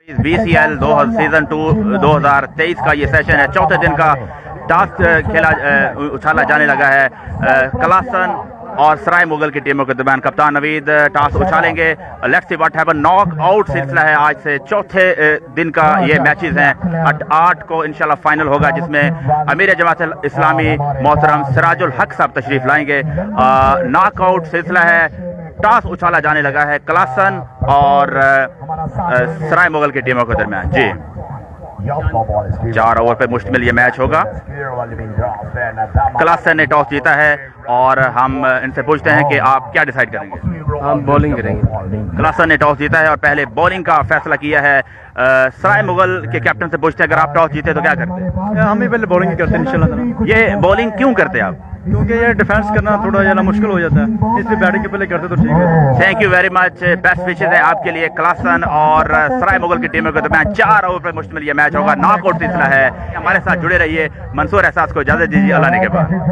BCL season 2 2023 का ये session है। चौथे दिन का टास्क उछाला जाने लगा है। कलासन और सराय मुगल की टीमों के दरमियान कप्तान नवीद टास्क उछालेंगे। Let's see what happen. Knock out सिलसिला है आज से। चौथे दिन का ये मैचेस हैं। 8 को इंशाल्लाह फाइनल होगा, जिसमें अमीर जमात इस्लामी मोहतरम सिराजुल हक साहब तशरीफ लाएंगे। नॉक आउट सिलसिला है। टास्क उछाला जाने लगा है कलासन और सराय मुगल की टीमों के दरमियान। जी 4 ओवर पे मुश्तमिल ये मैच होगा। कलासन ने टॉस जीता है और हम इनसे पूछते हैं कि आप क्या डिसाइड करेंगे। हम बॉलिंग करेंगे। कलासन ने टॉस जीता है और पहले बॉलिंग का फैसला किया है। सराय मुगल के कैप्टन से पूछते हैं, अगर आप टॉस जीते तो क्या करते? हम ही पहले बॉलिंग करते हैं इंशाल्लाह। ये बॉलिंग क्यों करते आप? क्योंकि ये डिफेंस करना थोड़ा ज़्यादा मुश्किल हो जाता है, इसलिए बैटिंग के पहले करते तो ठीक है। Thank you very much. Best wishes है आपके लिए। कलासन और सराय मुगल की टीमों के दरमियान 4 ओवर पर मुश्तमिल ये मैच होगा। नॉकआउट सिलसिला है। हमारे साथ जुड़े रहिए। मंसूर एहसास को इजाजत दीजिए। अल्लाह ने के बाद।